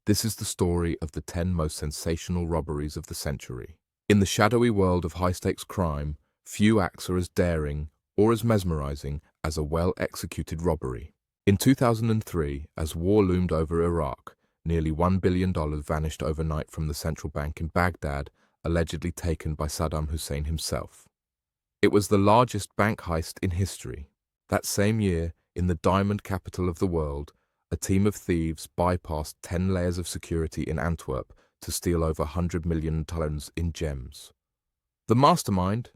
This is the story of the 10 most sensational robberies of the century. In the shadowy world of high-stakes crime, few acts are as daring or as mesmerizing as a well-executed robbery. In 2003, as war loomed over Iraq, nearly $1 billion vanished overnight from the central bank in Baghdad, allegedly taken by Saddam Hussein himself. It was the largest bank heist in history. That same year, in the diamond capital of the world, a team of thieves bypassed 10 layers of security in Antwerp to steal over 100 million tons in gems. The mastermind?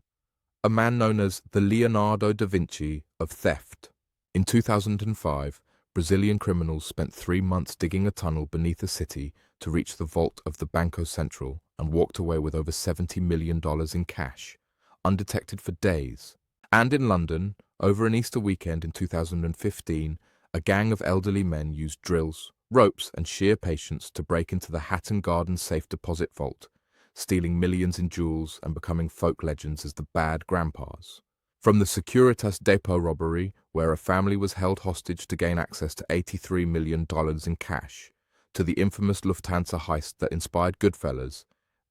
A man known as the Leonardo da Vinci of theft. In 2005, Brazilian criminals spent 3 months digging a tunnel beneath a city to reach the vault of the Banco Central and walked away with over $70 million in cash, undetected for days. And in London, over an Easter weekend in 2015, a gang of elderly men used drills, ropes, and sheer patience to break into the Hatton Garden Safe Deposit vault, stealing millions in jewels and becoming folk legends as the bad grandpas. From the Securitas Depot robbery, where a family was held hostage to gain access to $83 million in cash, to the infamous Lufthansa heist that inspired Goodfellas,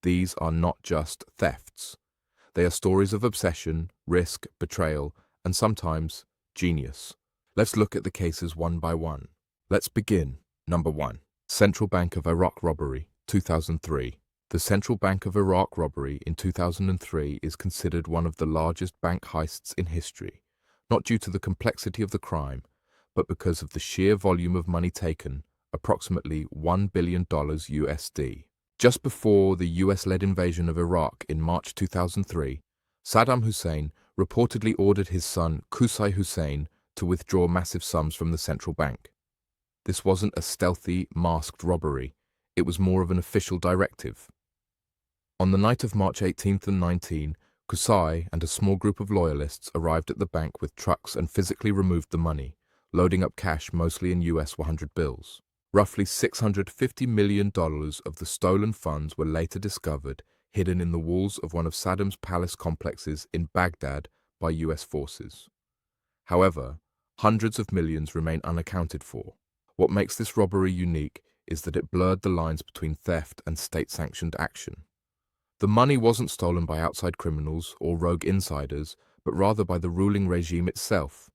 these are not just thefts. They are stories of obsession, risk, betrayal, and sometimes genius. Let's look at the cases one by one. Let's begin. Number 1. Central Bank of Iraq Robbery, 2003. The Central Bank of Iraq robbery in 2003 is considered one of the largest bank heists in history, not due to the complexity of the crime, but because of the sheer volume of money taken, approximately $1 billion USD. Just before the US-led invasion of Iraq in March 2003, Saddam Hussein reportedly ordered his son Qusay Hussein to withdraw massive sums from the central bank. This wasn't a stealthy, masked robbery. It was more of an official directive. On the night of March 18th and 19, Qusay and a small group of loyalists arrived at the bank with trucks and physically removed the money, loading up cash mostly in US 100 bills. Roughly $650 million of the stolen funds were later discovered hidden in the walls of one of Saddam's palace complexes in Baghdad by US forces. However, hundreds of millions remain unaccounted for. What makes this robbery unique is that it blurred the lines between theft and state-sanctioned action. The money wasn't stolen by outside criminals or rogue insiders, but rather by the ruling regime itself,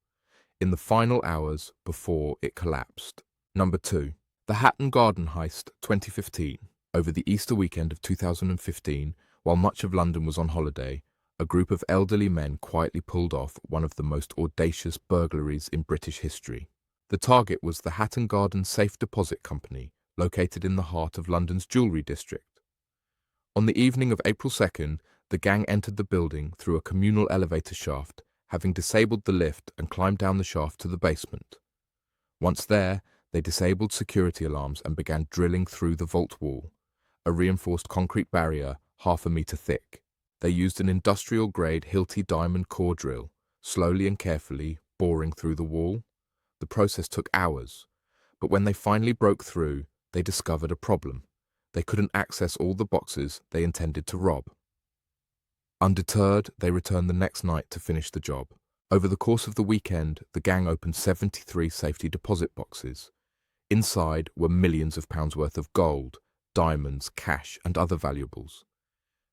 in the final hours before it collapsed. Number 2. The Hatton Garden Heist, 2015. Over the Easter weekend of 2015, while much of London was on holiday, a group of elderly men quietly pulled off one of the most audacious burglaries in British history. The target was the Hatton Garden Safe Deposit Company, located in the heart of London's jewellery district. On the evening of April 2nd, the gang entered the building through a communal elevator shaft, having disabled the lift and climbed down the shaft to the basement. Once there, they disabled security alarms and began drilling through the vault wall, a reinforced concrete barrier half a meter thick. They used an industrial-grade Hilti diamond core drill, slowly and carefully boring through the wall. The process took hours, but when they finally broke through, they discovered a problem. They couldn't access all the boxes they intended to rob. Undeterred, they returned the next night to finish the job. Over the course of the weekend, the gang opened 73 safety deposit boxes. Inside were millions of pounds worth of gold, diamonds, cash, and other valuables.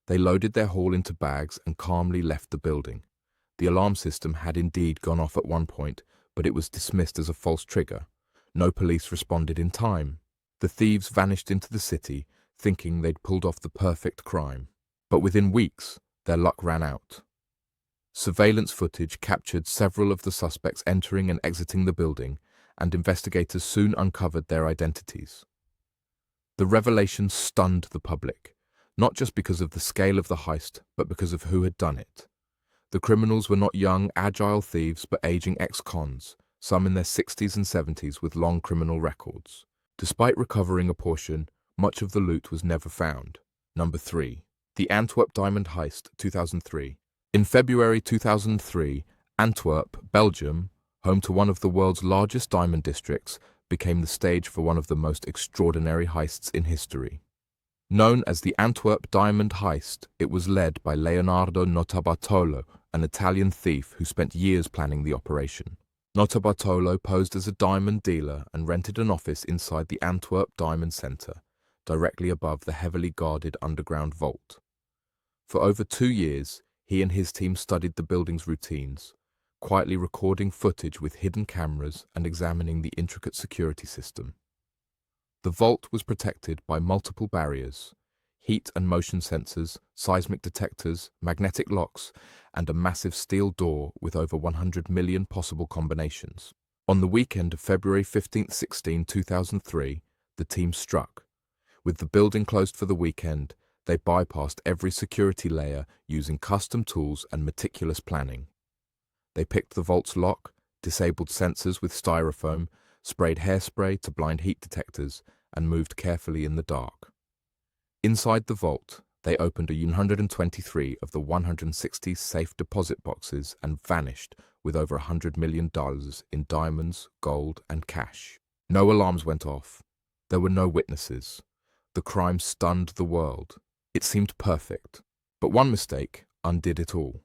They loaded their haul into bags and calmly left the building. The alarm system had indeed gone off at one point, but it was dismissed as a false trigger. No police responded in time. The thieves vanished into the city, thinking they'd pulled off the perfect crime. But within weeks, their luck ran out. Surveillance footage captured several of the suspects entering and exiting the building, and investigators soon uncovered their identities. The revelation stunned the public, not just because of the scale of the heist, but because of who had done it. The criminals were not young, agile thieves, but aging ex-cons, some in their 60s and 70s with long criminal records. Despite recovering a portion, much of the loot was never found. Number 3. The Antwerp Diamond Heist, 2003. In February 2003, Antwerp, Belgium, home to one of the world's largest diamond districts, became the stage for one of the most extraordinary heists in history. Known as the Antwerp Diamond Heist, it was led by Leonardo da Vinci, an Italian thief who spent years planning the operation. Nota Bartolo posed as a diamond dealer and rented an office inside the Antwerp Diamond Centre, directly above the heavily guarded underground vault. For over 2 years, he and his team studied the building's routines, quietly recording footage with hidden cameras and examining the intricate security system. The vault was protected by multiple barriers: heat and motion sensors, seismic detectors, magnetic locks, and a massive steel door with over 100 million possible combinations. On the weekend of February 15, 2003, the team struck. With the building closed for the weekend, they bypassed every security layer using custom tools and meticulous planning. They picked the vault's lock, disabled sensors with styrofoam, sprayed hairspray to blind heat detectors, and moved carefully in the dark. Inside the vault, they opened 123 of the 160 safe deposit boxes and vanished with over $100 million in diamonds, gold, and cash. No alarms went off. There were no witnesses. The crime stunned the world. It seemed perfect. But one mistake undid it all.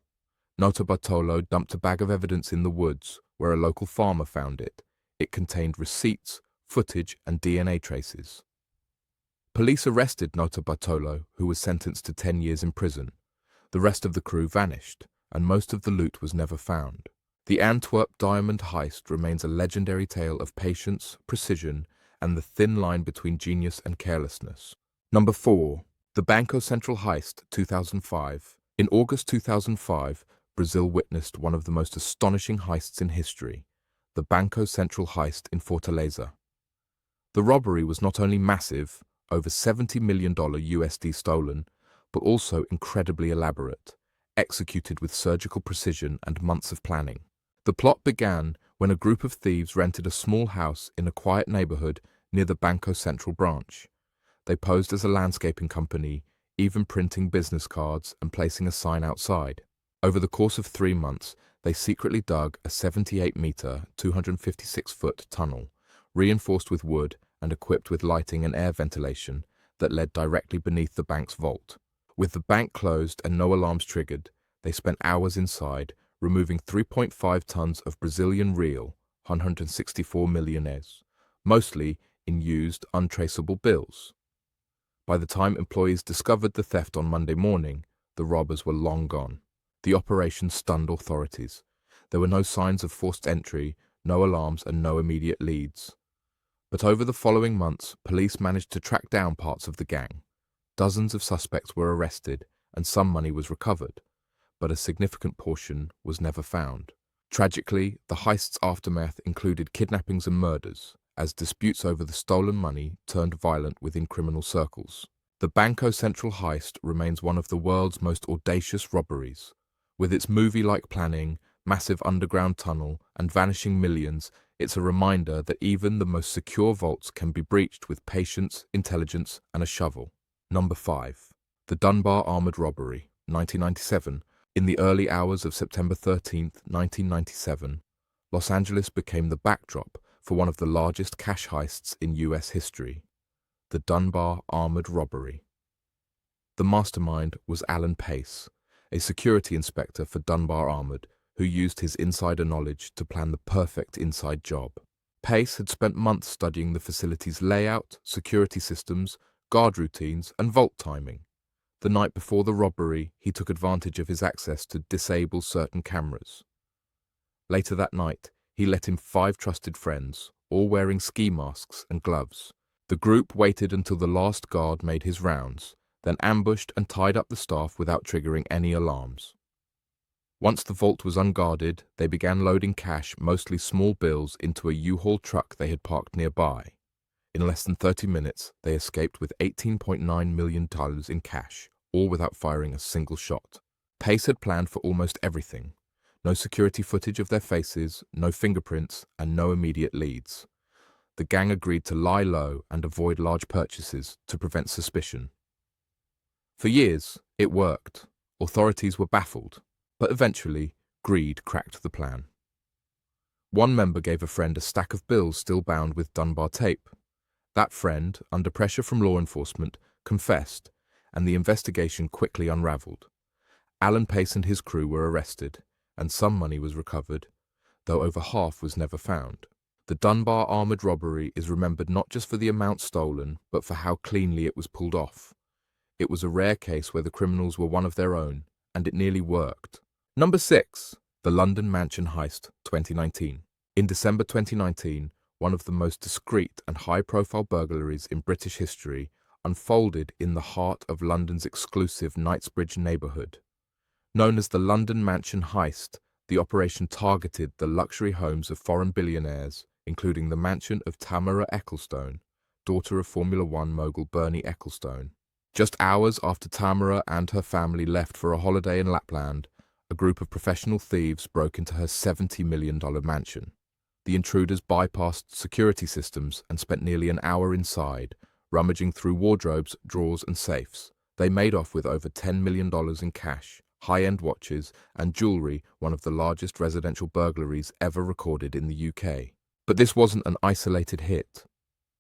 Nota Bartolo dumped a bag of evidence in the woods where a local farmer found it. It contained receipts, footage, and DNA traces. Police arrested Nota Bartolo, who was sentenced to 10 years in prison. The rest of the crew vanished, and most of the loot was never found. The Antwerp diamond heist remains a legendary tale of patience, precision, and the thin line between genius and carelessness. Number 4. The Banco Central Heist, 2005. In August 2005, Brazil witnessed one of the most astonishing heists in history, the Banco Central Heist in Fortaleza. The robbery was not only massive, over $70 million USD stolen, but also incredibly elaborate, executed with surgical precision and months of planning. The plot began when a group of thieves rented a small house in a quiet neighborhood near the Banco Central branch. They posed as a landscaping company, even printing business cards and placing a sign outside. Over the course of 3 months, they secretly dug a 78-meter, 256-foot tunnel, reinforced with wood and equipped with lighting and air ventilation, that led directly beneath the bank's vault. With the bank closed and no alarms triggered, they spent hours inside, removing 3.5 tons of Brazilian real, 164 milliones, mostly in used, untraceable bills. By the time employees discovered the theft on Monday morning, the robbers were long gone. The operation stunned authorities. There were no signs of forced entry, no alarms, and no immediate leads. But over the following months, police managed to track down parts of the gang. Dozens of suspects were arrested, and some money was recovered, but a significant portion was never found. Tragically, the heist's aftermath included kidnappings and murders, as disputes over the stolen money turned violent within criminal circles. The Banco Central heist remains one of the world's most audacious robberies. With its movie-like planning, massive underground tunnel, and vanishing millions, it's a reminder that even the most secure vaults can be breached with patience, intelligence, and a shovel. Number 5. The Dunbar Armored Robbery, 1997. In the early hours of September 13, 1997, Los Angeles became the backdrop for one of the largest cash heists in U.S. history, the Dunbar Armored Robbery. The mastermind was Alan Pace, a security inspector for Dunbar Armored, who used his insider knowledge to plan the perfect inside job. Pace had spent months studying the facility's layout, security systems, guard routines, and vault timing. The night before the robbery, he took advantage of his access to disable certain cameras. Later that night, he let in 5 trusted friends, all wearing ski masks and gloves. The group waited until the last guard made his rounds, then ambushed and tied up the staff without triggering any alarms. Once the vault was unguarded, they began loading cash, mostly small bills, into a U-Haul truck they had parked nearby. In less than 30 minutes, they escaped with $18.9 million in cash, all without firing a single shot. Pace had planned for almost everything. No security footage of their faces, no fingerprints, and no immediate leads. The gang agreed to lie low and avoid large purchases to prevent suspicion. For years, it worked. Authorities were baffled. But eventually, greed cracked the plan. One member gave a friend a stack of bills still bound with Dunbar tape. That friend, under pressure from law enforcement, confessed, and the investigation quickly unraveled. Alan Pace and his crew were arrested, and some money was recovered. though over half was never found. The Dunbar armoured robbery is remembered not just for the amount stolen, but for how cleanly it was pulled off. It was a rare case where the criminals were one of their own, and it nearly worked. Number 6. The London Mansion Heist, 2019. In December 2019, one of the most discreet and high-profile burglaries in British history unfolded in the heart of London's exclusive Knightsbridge neighbourhood. Known as the London Mansion Heist, the operation targeted the luxury homes of foreign billionaires, including the mansion of Tamara Ecclestone, daughter of Formula One mogul Bernie Ecclestone. Just hours after Tamara and her family left for a holiday in Lapland, a group of professional thieves broke into her $70 million mansion. The intruders bypassed security systems and spent nearly an hour inside, rummaging through wardrobes, drawers and safes. They made off with over $10 million in cash, high-end watches and jewellery, one of the largest residential burglaries ever recorded in the UK. But this wasn't an isolated hit.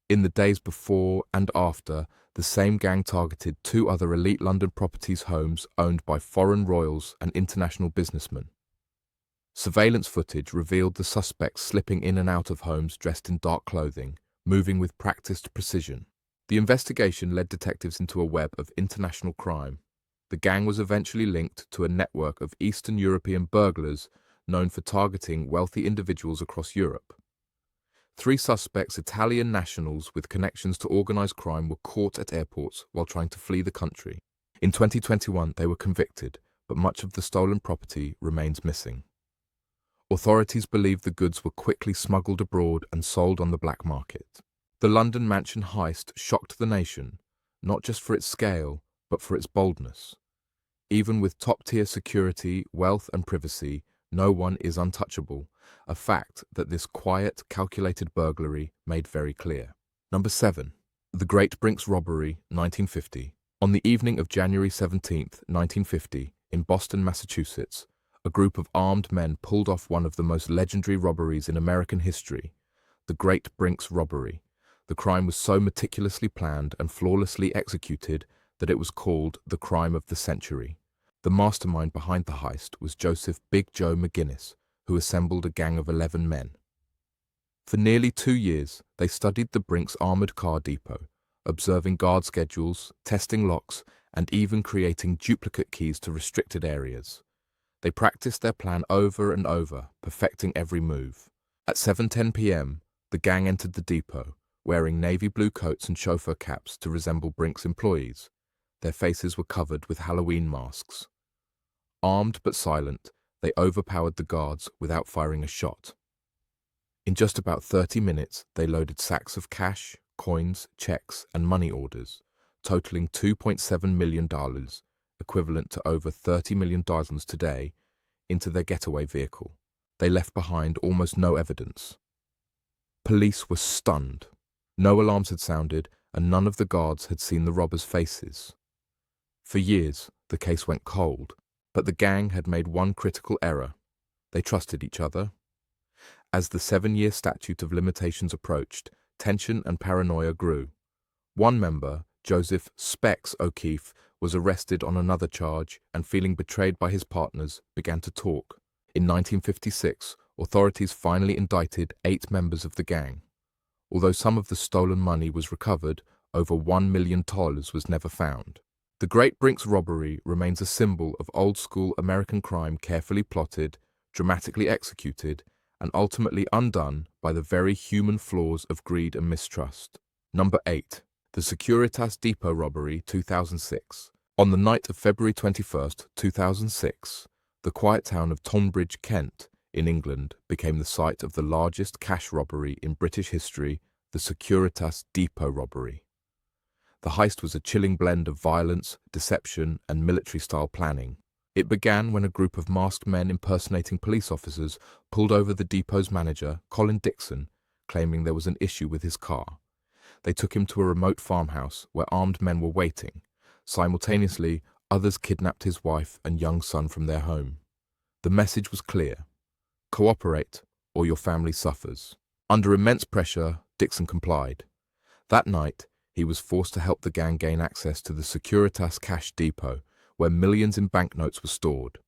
In the days before and after, the same gang targeted 2 other elite London properties homes owned by foreign royals and international businessmen. Surveillance footage revealed the suspects slipping in and out of homes dressed in dark clothing, moving with practiced precision. The investigation led detectives into a web of international crime. The gang was eventually linked to a network of Eastern European burglars known for targeting wealthy individuals across Europe. 3 suspects, Italian nationals with connections to organised crime, were caught at airports while trying to flee the country. In 2021, they were convicted, but much of the stolen property remains missing. Authorities believe the goods were quickly smuggled abroad and sold on the black market. The London Mansion Heist shocked the nation, not just for its scale, but for its boldness. Even with top-tier security, wealth and privacy, no one is untouchable, a fact that this quiet, calculated burglary made very clear. Number 7. The Great Brinks Robbery, 1950. On the evening of January 17, 1950, in Boston, Massachusetts, a group of armed men pulled off one of the most legendary robberies in American history, the Great Brinks Robbery. The crime was so meticulously planned and flawlessly executed that it was called the crime of the century. The mastermind behind the heist was Joseph Big Joe McGinnis, who assembled a gang of 11 men. For nearly 2 years, they studied the Brinks armoured car depot, observing guard schedules, testing locks, and even creating duplicate keys to restricted areas. They practiced their plan over and over, perfecting every move. At 7:10 p.m., the gang entered the depot, wearing navy blue coats and chauffeur caps to resemble Brinks employees. Their faces were covered with Halloween masks. Armed but silent, they overpowered the guards without firing a shot. In just about 30 minutes, they loaded sacks of cash, coins, checks, and money orders, totaling $2.7 million, equivalent to over $30 million today, into their getaway vehicle. They left behind almost no evidence. Police were stunned. No alarms had sounded, and none of the guards had seen the robbers' faces. For years, the case went cold, but the gang had made one critical error. They trusted each other. As the 7-year statute of limitations approached, tension and paranoia grew. One member, Joseph "Specs" O'Keefe, was arrested on another charge and, feeling betrayed by his partners, began to talk. In 1956, authorities finally indicted 8 members of the gang. Although some of the stolen money was recovered, over $1 million was never found. The Great Brinks Robbery remains a symbol of old-school American crime, carefully plotted, dramatically executed, and ultimately undone by the very human flaws of greed and mistrust. Number 8. The Securitas Depot Robbery, 2006. On the night of February 21, 2006, the quiet town of Tonbridge, Kent, in England, became the site of the largest cash robbery in British history, the Securitas Depot Robbery. The heist was a chilling blend of violence, deception, and military-style planning. It began when a group of masked men impersonating police officers pulled over the depot's manager, Colin Dixon, claiming there was an issue with his car. They took him to a remote farmhouse where armed men were waiting. Simultaneously, others kidnapped his wife and young son from their home. The message was clear: cooperate or your family suffers. Under immense pressure, Dixon complied. That night, he was forced to help the gang gain access to the Securitas Cash Depot, where millions in banknotes were stored.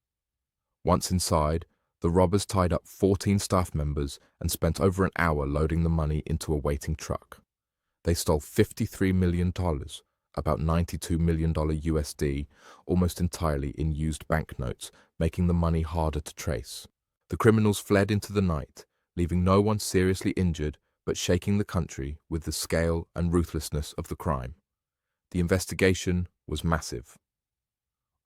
Once inside, The robbers tied up 14 staff members and spent over an hour loading the money into a waiting truck. They stole $53 million, about $92 million USD, almost entirely in used banknotes, making the money harder to trace. The criminals fled into the night, leaving no one seriously injured but shaking the country with the scale and ruthlessness of the crime. The investigation was massive.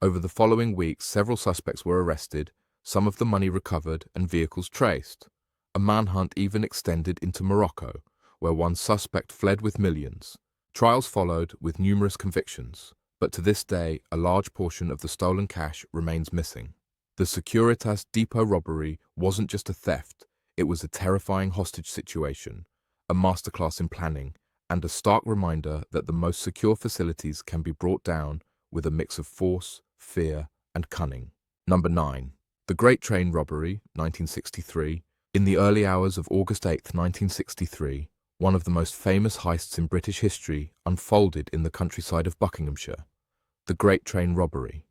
Over the following weeks, several suspects were arrested, some of the money recovered and vehicles traced. A manhunt even extended into Morocco, where one suspect fled with millions. Trials followed with numerous convictions, but to this day, a large portion of the stolen cash remains missing. The Securitas Depot robbery wasn't just a theft, it was a terrifying hostage situation, a masterclass in planning, and a stark reminder that the most secure facilities can be brought down with a mix of force, fear, and cunning. Number 9. The Great Train Robbery, 1963. In the early hours of August 8, 1963, one of the most famous heists in British history unfolded in the countryside of Buckinghamshire, the Great Train Robbery.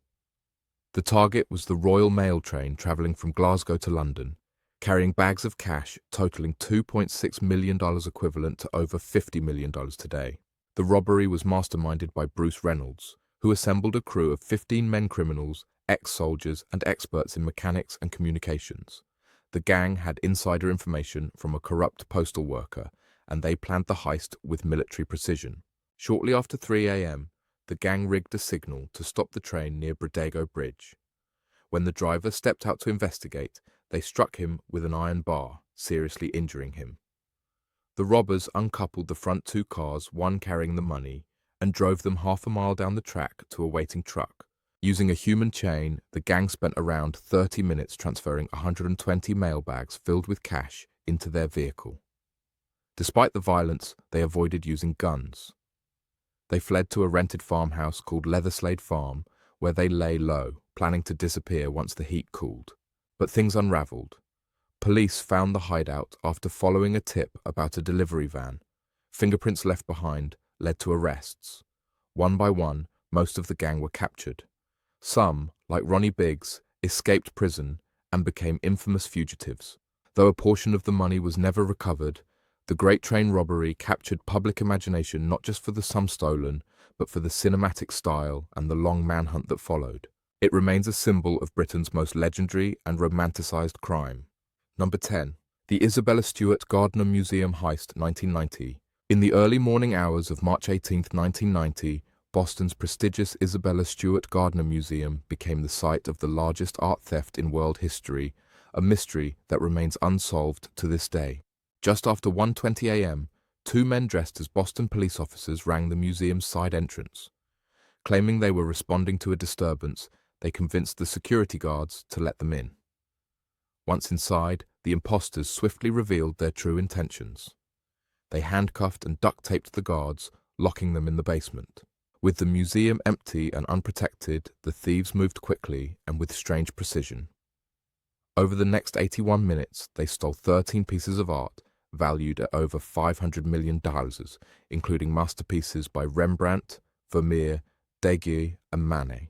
The target was the Royal Mail train travelling from Glasgow to London, carrying bags of cash totaling $2.6 million equivalent to over $50 million today. The robbery was masterminded by Bruce Reynolds, who assembled a crew of 15 men criminals, ex-soldiers and experts in mechanics and communications. The gang had insider information from a corrupt postal worker, and they planned the heist with military precision. Shortly after 3 a.m., the gang rigged a signal to stop the train near Bradego Bridge. When the driver stepped out to investigate, they struck him with an iron bar, seriously injuring him. The robbers uncoupled the front two cars, one carrying the money, and drove them half a mile down the track to a waiting truck. Using a human chain, the gang spent around 30 minutes transferring 120 mail bags filled with cash into their vehicle. Despite the violence, they avoided using guns. They fled to a rented farmhouse called Leatherslade Farm, where they lay low, planning to disappear once the heat cooled. But things unraveled. Police found the hideout after following a tip about a delivery van. Fingerprints left behind led to arrests. One by one, most of the gang were captured. Some, like Ronnie Biggs, escaped prison and became infamous fugitives. Though a portion of the money was never recovered, the Great Train Robbery captured public imagination not just for the sum stolen, but for the cinematic style and the long manhunt that followed. It remains a symbol of Britain's most legendary and romanticized crime. Number 10. The Isabella Stewart Gardner Museum Heist, 1990. In the early morning hours of March 18, 1990, Boston's prestigious Isabella Stewart Gardner Museum became the site of the largest art theft in world history, a mystery that remains unsolved to this day. Just after 1:20 a.m., two men dressed as Boston police officers rang the museum's side entrance. Claiming they were responding to a disturbance, they convinced the security guards to let them in. Once inside, the imposters swiftly revealed their true intentions. They handcuffed and duct-taped the guards, locking them in the basement. With the museum empty and unprotected, the thieves moved quickly and with strange precision. Over the next 81 minutes, they stole 13 pieces of art, valued at over $500 million, including masterpieces by Rembrandt, Vermeer, Degas, and Manet.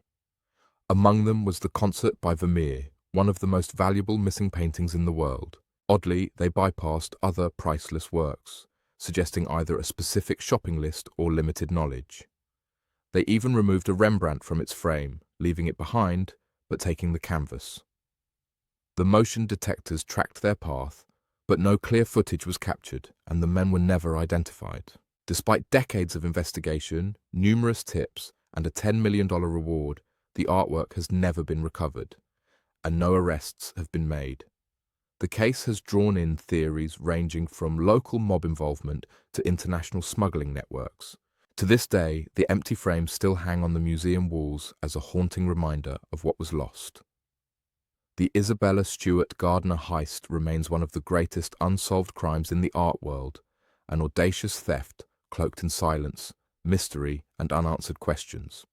Among them was the Concert by Vermeer, one of the most valuable missing paintings in the world. Oddly, they bypassed other priceless works, suggesting either a specific shopping list or limited knowledge. They even removed a Rembrandt from its frame, leaving it behind, but taking the canvas. The motion detectors tracked their path, but no clear footage was captured, and the men were never identified. Despite decades of investigation, numerous tips, and a $10 million reward, the artwork has never been recovered, and no arrests have been made. The case has drawn in theories ranging from local mob involvement to international smuggling networks. To this day, the empty frames still hang on the museum walls as a haunting reminder of what was lost. The Isabella Stewart Gardner heist remains one of the greatest unsolved crimes in the art world, an audacious theft cloaked in silence, mystery, and unanswered questions.